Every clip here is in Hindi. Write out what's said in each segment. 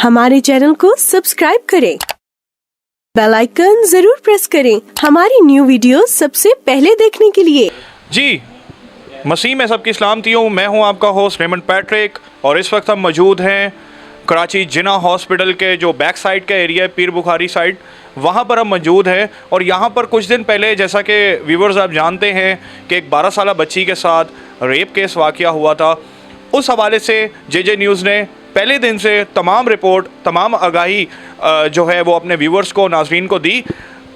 हमारे चैनल को सब्सक्राइब करें, बेल आइकन जरूर प्रेस करें हमारी न्यू वीडियो सबसे पहले देखने के लिए। जी, मसीह में सबकी सलामती हूँ। मैं हूँ आपका होस्ट रेमंड पैट्रिक और इस वक्त हम मौजूद हैं कराची जिना हॉस्पिटल के जो बैक साइड का एरिया है, पीर बुखारी साइड, वहाँ पर हम मौजूद हैं। और यहाँ पर कुछ दिन पहले, जैसा कि व्यूवर्स आप जानते हैं कि एक 12 साल बच्ची के साथ रेप केस वाक़या हुआ था, उस हवाले से जे न्यूज़ ने पहले दिन से तमाम रिपोर्ट, तमाम आगाही जो है वो अपने व्यूवर्स को, नाजरीन को दी।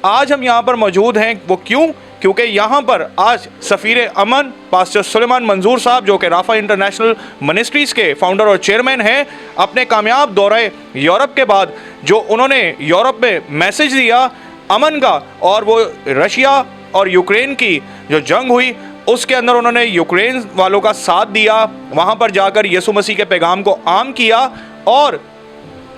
आज हम यहाँ पर मौजूद हैं, वो क्योंकि यहाँ पर आज सफ़ीर अमन पास्टर सुलेमान मंजूर साहब, जो कि राफा इंटरनेशनल मिनिस्ट्रीज़ के फाउंडर और चेयरमैन हैं, अपने कामयाब दौरे यूरोप के बाद जो उन्होंने यूरोप में मैसेज दिया अमन का, और वो रशिया और यूक्रेन की जो जंग हुई उसके अंदर उन्होंने यूक्रेन वालों का साथ दिया, वहाँ पर जाकर यीशु मसीह के पैगाम को आम किया और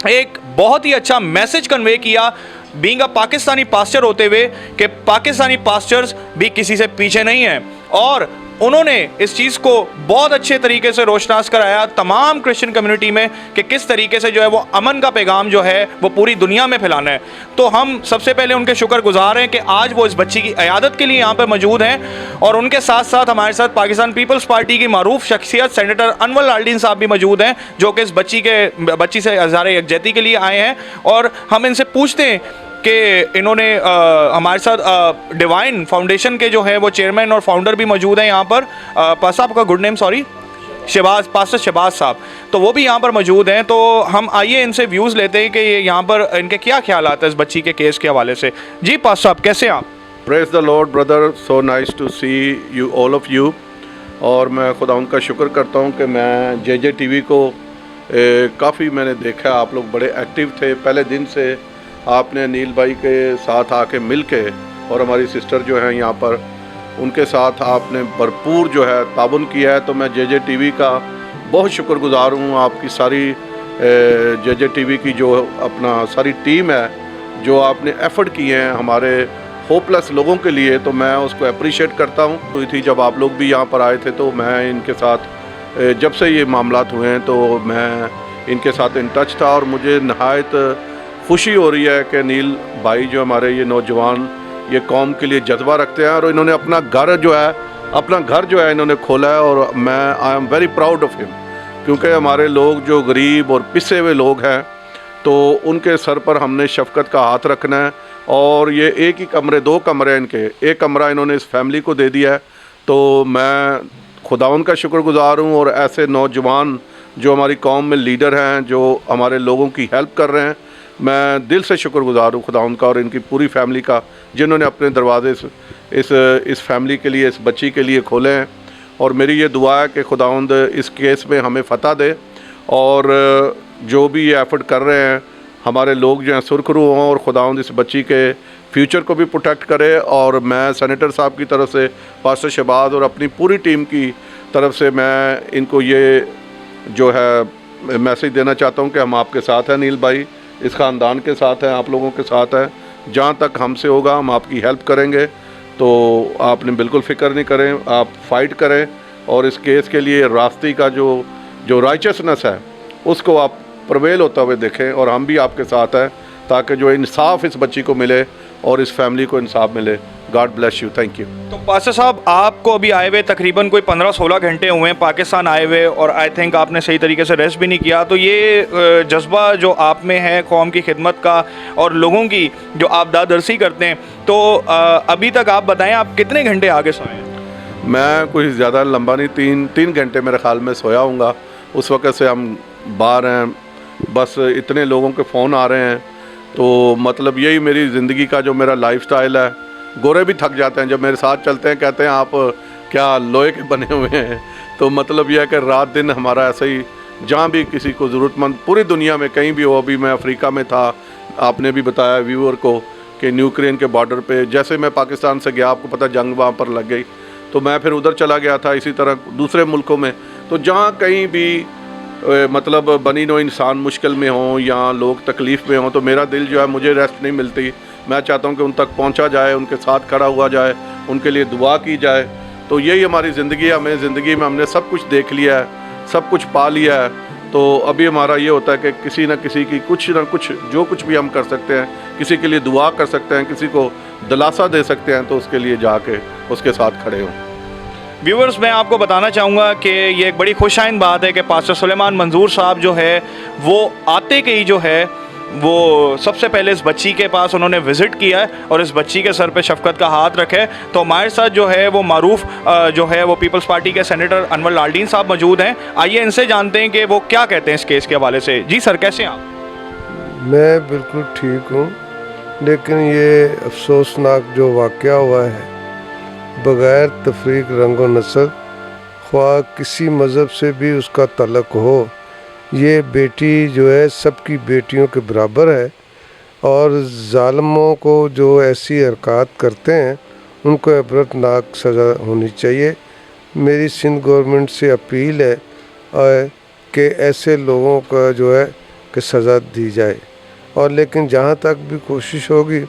एक बहुत ही अच्छा मैसेज कन्वे किया, बीइंग अ पाकिस्तानी पास्टर होते हुए, कि पाकिस्तानी पास्टर्स भी किसी से पीछे नहीं हैं। और उन्होंने इस चीज़ को बहुत अच्छे तरीके से रोशनास कराया तमाम क्रिश्चियन कम्युनिटी में कि किस तरीके से जो है वो अमन का पैगाम जो है वो पूरी दुनिया में फैलाना है। तो हम सबसे पहले उनके शुक्रगुजार हैं कि आज वो इस बच्ची की इयादत के लिए यहाँ पर मौजूद हैं। और उनके साथ साथ हमारे साथ पाकिस्तान पीपल्स पार्टी की मारूफ शख्सियत सेनेटर अनवर लालडीन साहब भी मौजूद हैं, जो कि इस बच्ची से इज़हार यकजहती के लिए आए हैं। और हम इनसे पूछते हैं कि इन्होंने हमारे साथ डिवाइन फाउंडेशन के जो है वो चेयरमैन और फाउंडर भी मौजूद हैं यहाँ पर, पास आपका good name sorry, pastor Shahbaz sahab, तो वो भी यहाँ पर मौजूद हैं। तो हम आइए इनसे व्यूज़ लेते हैं कि ये यहाँ पर इनके क्या ख्याल आता है इस बच्ची के केस के हवाले से। जी पास्टर साहब, कैसे हैं आप? Praise the lord brother, so nice to see you all of you. और मैं खुदा उनका शुक्र करता हूँ कि मैं जे टीवी को काफ़ी मैंने देखा, आप लोग बड़े एक्टिव थे पहले दिन से। आपने नील भाई के साथ आके मिल के, और हमारी सिस्टर जो हैं यहाँ पर, उनके साथ आपने भरपूर जो है ताबन किया है। तो मैं जे टीवी का बहुत शुक्रगुजार हूँ। आपकी सारी जे टीवी की जो अपना सारी टीम है, जो आपने एफ़र्ट किए हैं हमारे होपलेस लोगों के लिए, तो मैं उसको अप्रिशिएट करता हूँ। हुई थी जब आप लोग भी यहाँ पर आए थे, तो मैं इनके साथ जब से ये मामलात हुए हैं तो मैं इनके साथ इन टच था। और मुझे नहायत खुशी हो रही है कि नील भाई जो हमारे ये नौजवान ये कौम के लिए जज्बा रखते हैं, और इन्होंने अपना घर जो है इन्होंने खोला है। और मैं I am very proud of him, क्योंकि हमारे लोग जो गरीब और पिसे हुए लोग हैं, तो उनके सर पर हमने शफकत का हाथ रखना है। और ये एक ही कमरे, 2 कमरे इनके, एक कमरा इन्होंने इस फैमिली को दे दिया है। तो मैं खुदावंद का शुक्रगुजार हूँ। और ऐसे नौजवान जो हमारी कौम में लीडर हैं, जो हमारे लोगों की हेल्प कर रहे हैं, मैं दिल से शुक्रगुजार हूँ खुदावंद का और इनकी पूरी फैमिली का, जिन्होंने अपने दरवाजे इस फैमिली के लिए, इस बच्ची के लिए खोले हैं। और मेरी ये दुआ है कि खुदावंद इस केस में हमें फ़तह दे, और जो भी ये एफ़र्ट कर रहे हैं हमारे लोग जो हैं सुरखरू हों, और खुदावंद इस बच्ची के फ्यूचर को भी प्रोटेक्ट करे। और मैं सेनेटर साहब की तरफ से, पास्टर शहबाज और अपनी पूरी टीम की तरफ से मैं इनको ये जो है मैसेज देना चाहता हूँ कि हम आपके साथ हैं नील भाई, इस ख़ानदान के साथ हैं, आप लोगों के साथ हैं। जहाँ तक हमसे होगा हम आपकी हेल्प करेंगे। तो आपने बिल्कुल फ़िक्र नहीं करें, आप फाइट करें, और इस केस के लिए रास्ते का जो राइचसनेस है उसको आप प्रवेल होता हुए देखें। और हम भी आपके साथ हैं, ताकि जो इंसाफ इस बच्ची को मिले और इस फैमिली को इंसाफ मिले। God bless you, thank you. तो पास्टर साहब, आपको अभी आए हुए तकरीबन कोई 15-16 घंटे हुए हैं पाकिस्तान आए हुए, और आई थिंक आपने सही तरीके से रेस्ट भी नहीं किया। तो ये जज्बा जो आप में है कौम की खिदमत का और लोगों की जो आप दादरसी करते हैं, तो अभी तक आप बताएं आप कितने घंटे आगे सोए हैं? मैं कुछ ज़्यादा लंबा नहीं, 3 घंटे मेरे ख्याल में सोया हूँगा। उस वक्त से हम बाहर हैं, बस इतने लोगों के फ़ोन आ रहे हैं। तो मतलब यही मेरी ज़िंदगी का जो मेरा लाइफस्टाइल है। गोरे भी थक जाते हैं जब मेरे साथ चलते हैं, कहते हैं आप क्या लोहे के बने हुए हैं। तो मतलब यह है कि रात दिन हमारा ऐसा ही, जहाँ भी किसी को ज़रूरतमंद पूरी दुनिया में कहीं भी हो। अभी मैं अफ्रीका में था, आपने भी बताया व्यूअर को कि यूक्रेन के बॉर्डर पे, जैसे मैं पाकिस्तान से गया, आपको पता जंग वहाँ पर लग गई, तो मैं फिर उधर चला गया था। इसी तरह दूसरे मुल्कों में, तो जहाँ कहीं भी मतलब बनी नो इंसान मुश्किल में हो या लोग तकलीफ़ में हों, तो मेरा दिल जो है, मुझे रेस्ट नहीं मिलती। मैं चाहता हूँ कि उन तक पहुँचा जाए, उनके साथ खड़ा हुआ जाए, उनके लिए दुआ की जाए। तो यही हमारी ज़िंदगी है। हमें ज़िंदगी में हमने सब कुछ देख लिया है, सब कुछ पा लिया है। तो अभी हमारा ये होता है कि किसी न किसी की कुछ ना कुछ जो कुछ भी हम कर सकते हैं, किसी के लिए दुआ कर सकते हैं, किसी को दिलासा दे सकते हैं, तो उसके लिए जाके उसके साथ खड़े हों। व्यूवर्स, मैं आपको बताना चाहूँगा कि ये एक बड़ी खुशाइन बात है कि पास्टर सुलेमान मंजूर साहब जो है वो आते के ही जो है वो सबसे पहले इस बच्ची के पास उन्होंने विज़िट किया है और इस बच्ची के सर पे शफ़क़त का हाथ रखा है। तो हमारे साथ जो है वो मारूफ जो है वो पीपल्स पार्टी के सेनेटर अनवर लालडीन साहब मौजूद हैं। आइए इनसे जानते हैं कि वो क्या कहते हैं इस केस के हवाले से। जी सर, कैसे हैं आप? मैं बिल्कुल ठीक हूँ, लेकिन ये अफसोसनाक जो वाक़या हुआ है, बग़ैर तफरीक रंग व नस्ल, ख्वाह किसी मज़हब से भी उसका तल्लुक़ हो, ये बेटी जो है सबकी बेटियों के बराबर है और ज़ालिमों को जो ऐसी हरकत करते हैं उनको इबरतनाक सज़ा होनी चाहिए। मेरी सिंध गवर्नमेंट से अपील है कि ऐसे लोगों का जो है कि सज़ा दी जाए, और लेकिन जहाँ तक भी कोशिश होगी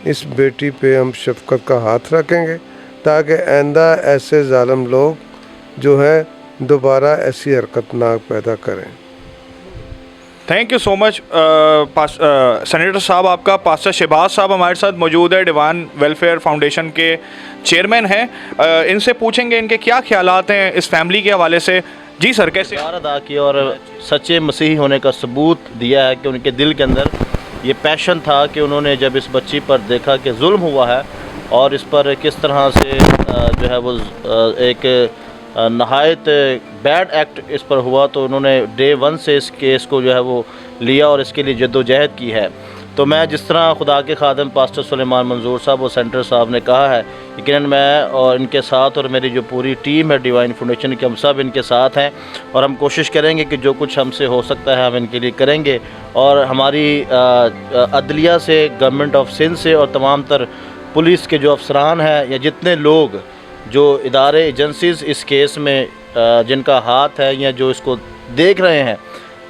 इस बेटी पे हम शफ़क़त का हाथ रखेंगे ताकि आइंदा ऐसे ज़ालिम लोग जो है दोबारा ऐसी हरकत ना पैदा करें। Thank you so much senator साहब। आपका पास्टर शहबाज साहब हमारे साथ मौजूद है, डिवाइन वेलफेयर फाउंडेशन के चेयरमैन हैं। इनसे पूछेंगे इनके क्या ख्यालात हैं इस फैमिली के हवाले से। जी सर, कैसे? अदा किया और सच्चे मसीही होने का सबूत दिया है कि उनके दिल के अंदर ये पैशन था कि उन्होंने जब इस बच्ची पर देखा कि जुल्म हुआ है और इस पर किस तरह से जो है वो एक नहायत बैड एक्ट इस पर हुआ, तो उन्होंने डे 1 से इस केस को जो है वो लिया और इसके लिए जद्दोजहद की है। तो मैं जिस तरह खुदा के खादम पास्टर सुलेमान मंजूर साहब और सेंटर साहब ने कहा है, यकीनन मैं और इनके साथ और मेरी जो पूरी टीम है डिवाइन फाउंडेशन की, हम सब इनके साथ हैं और हम कोशिश करेंगे कि जो कुछ हमसे हो सकता है हम इनके लिए करेंगे। और हमारी अदलिया से, गवर्नमेंट ऑफ सिंध से और तमाम तर पुलिस के जो अफसरान हैं या जितने लोग जो इदारे एजेंसीज़ इस केस में जिनका हाथ है या जो इसको देख रहे हैं,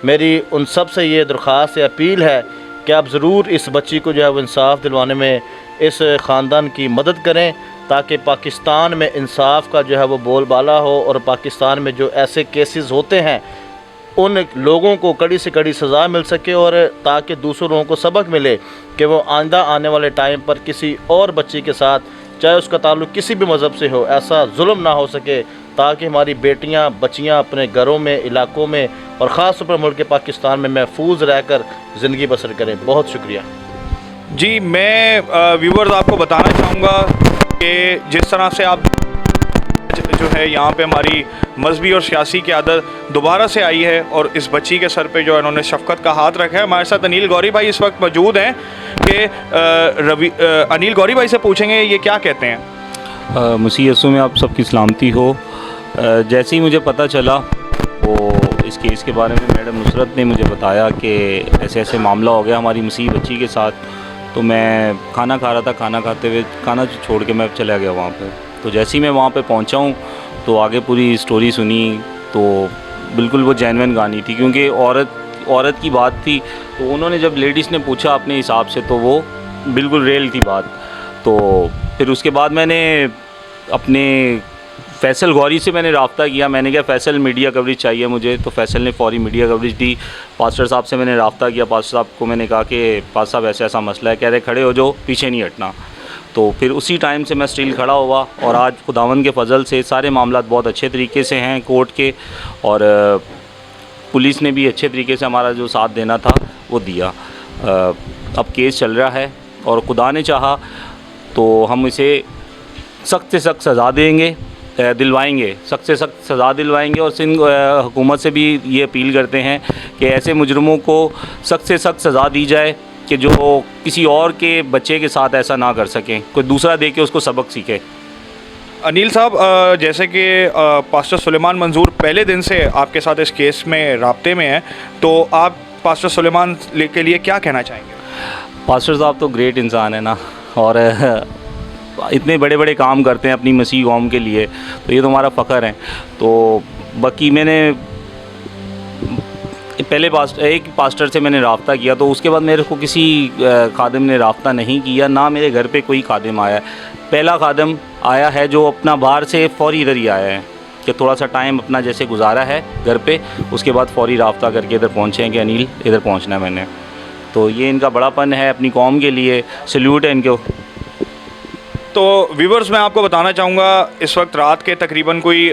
मेरी उन सब से ये दरख्वास्त या अपील है कि आप ज़रूर इस बच्ची को जो है वो इंसाफ दिलवाने में इस ख़ानदान की मदद करें, ताकि पाकिस्तान में इंसाफ का जो है वो बोलबाला हो और पाकिस्तान में जो ऐसे केसेस होते हैं उन लोगों को कड़ी से कड़ी सज़ा मिल सके, और ताकि दूसरों लोगों को सबक मिले कि वो आइंदा आने वाले टाइम पर किसी और बच्ची के साथ, चाहे उसका ताल्लुक़ किसी भी मज़हब से हो, ऐसा जुल्म ना हो सके, ताकि हमारी बेटियां बच्चियां अपने घरों में, इलाकों में और ख़ास तौर पर मुल्क पाकिस्तान में महफूज रहकर ज़िंदगी बसर करें। बहुत शुक्रिया जी। मैं व्यूवर्स आपको बताना चाहूँगा कि जिस तरह से आप जो है यहाँ पे हमारी मजहबी और सियासी क़यादत दोबारा से आई है और इस बच्ची के सर पे जो इन्होंने शफ़क़त का हाथ रखा है। हमारे साथ अनिल गौरी भाई इस वक्त मौजूद हैं कि अनिल गौरी भाई से पूछेंगे ये क्या कहते हैं। मसीह यीशु में आप सबकी सलामती हो। जैसे ही मुझे पता चला वो इस केस के बारे में, मैडम नुसरत ने मुझे बताया कि ऐसे ऐसे मामला हो गया हमारी मसीह बच्ची के साथ, तो मैं खाना खा रहा था, खाना खाते हुए खाना छोड़ के मैं चला गया वहाँ पे। तो जैसे ही मैं वहाँ पे पहुँचा हूँ तो आगे पूरी स्टोरी सुनी तो बिल्कुल वो जेन्युइन गानी थी, क्योंकि औरत की बात थी। तो उन्होंने जब लेडीज़ ने पूछा अपने हिसाब से तो वो बिल्कुल रियल थी बात। तो फिर उसके बाद मैंने अपने फैसल गौरी से मैंने रब्ता किया। मैंने कहा फैसल मीडिया कवरेज चाहिए मुझे, तो फैसल ने फौरी मीडिया कवरेज दी। पास्टर साहब से मैंने रब्ता किया, पास्टर साहब को मैंने कहा कि पास्टर साहब ऐसा ऐसा मसला है, कह रहे खड़े हो जाओ, पीछे नहीं हटना। तो फिर उसी टाइम से मैं स्टिल खड़ा हुआ और आज खुदावंद के फजल से सारे मामला बहुत अच्छे तरीके से हैं कोर्ट के, और पुलिस ने भी अच्छे तरीके से हमारा जो साथ देना था वो दिया। अब केस चल रहा है और खुदा ने चाहा तो हम इसे सख्त से सख्त सज़ा देंगे, दिलवाएंगे, सख्त से सख्त सज़ा दिलवाएंगे। और सिंध हुकूमत से भी ये अपील करते हैं कि ऐसे मुजरमों को सख्त से सख्त सज़ा दी जाए कि जो किसी और के बच्चे के साथ ऐसा ना कर सकें, कोई दूसरा दे के उसको सबक सीखे। अनिल साहब, जैसे कि पास्टर सुलेमान मंजूर पहले दिन से आपके साथ इस केस में राब्ते में हैं, तो आप पास्टर सुलेमान के लिए क्या कहना चाहेंगे? पास्टर साहब तो ग्रेट इंसान है ना, और इतने बड़े बड़े काम करते हैं अपनी मसीह कौम के लिए, तो ये तो हमारा फ़ख्र है। तो बाकी मैंने पहले एक पास्टर से मैंने रब्ता किया, तो उसके बाद मेरे को किसी खादिम ने रब्ता नहीं किया, ना मेरे घर पे कोई खादिम आया। पहला खादिम आया है जो अपना बाहर से फौरी इधर ही आया है कि थोड़ा सा टाइम अपना जैसे गुजारा है घर पे, उसके बाद फौरी राब्ता करके इधर पहुँचे हैं कि अनिल इधर पहुँचना है मैंने। तो ये इनका बड़ापन है अपनी कौम के लिए, सल्यूट है इनको। तो व्यूवर्स, मैं आपको बताना चाहूँगा इस वक्त रात के तकरीबन कोई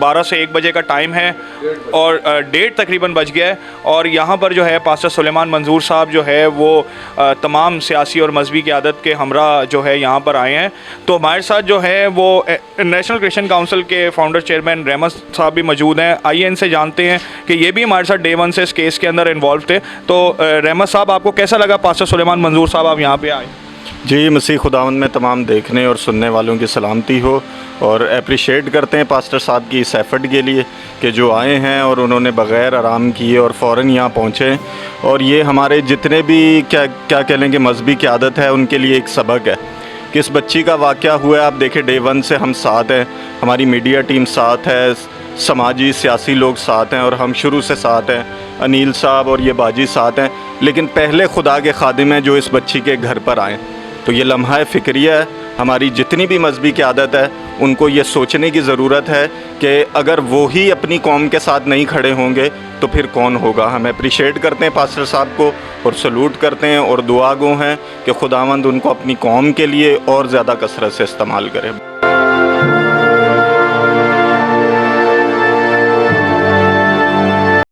12 से 1 बजे का टाइम है और 1:30 तकरीबन बज गया है, और यहाँ पर जो है पास्टर सुलेमान मंजूर साहब जो है वो तमाम सियासी और मजहबी क़यादत के हमरा जो है यहाँ पर आए हैं। तो हमारे साथ जो है वो नेशनल क्रिश्चियन काउंसिल के फाउंडर चेयरमैन रहमत साहब भी मौजूद हैं। आइए इनसे जानते हैं कि ये भी हमारे साथ डे 1 से इस केस के अंदर इन्वॉल्व थे। तो रहमत साहब, आपको कैसा लगा पास्टर सुलेमान मंजूर साहब आप यहाँ पे आए? जी, मसीह खुदावंद में तमाम देखने और सुनने वालों की सलामती हो, और अप्रिशिएट करते हैं पास्टर साहब की इस एफ़र्ट के लिए कि जो आए हैं और उन्होंने बग़ैर आराम किए और फ़ौरन यहाँ पहुँचे। और ये हमारे जितने भी क्या कह लेंगे मजहबी क़यादत है उनके लिए एक सबक है कि इस बच्ची का वाक़या हुआ है। आप देखें, डे 1 से हम साथ हैं, हमारी मीडिया टीम साथ है, समाजी सियासी लोग साथ हैं और हम शुरू से साथ हैं। अनिल साहब और ये बाजी साथ हैं, लेकिन पहले खुदा के खादिम हैं जो इस बच्ची के घर पर आए। तो ये लम्हा फ़िक्रिया है, हमारी जितनी भी मजहबी क़यादत है उनको ये सोचने की ज़रूरत है कि अगर वो ही अपनी कौम के साथ नहीं खड़े होंगे तो फिर कौन होगा। हम अप्रिशिएट करते हैं पास्टर साहब को और सलूट करते हैं और दुआ गो हैं कि खुदावंद उनको अपनी कौम के लिए और ज़्यादा कसरत से इस्तेमाल करे।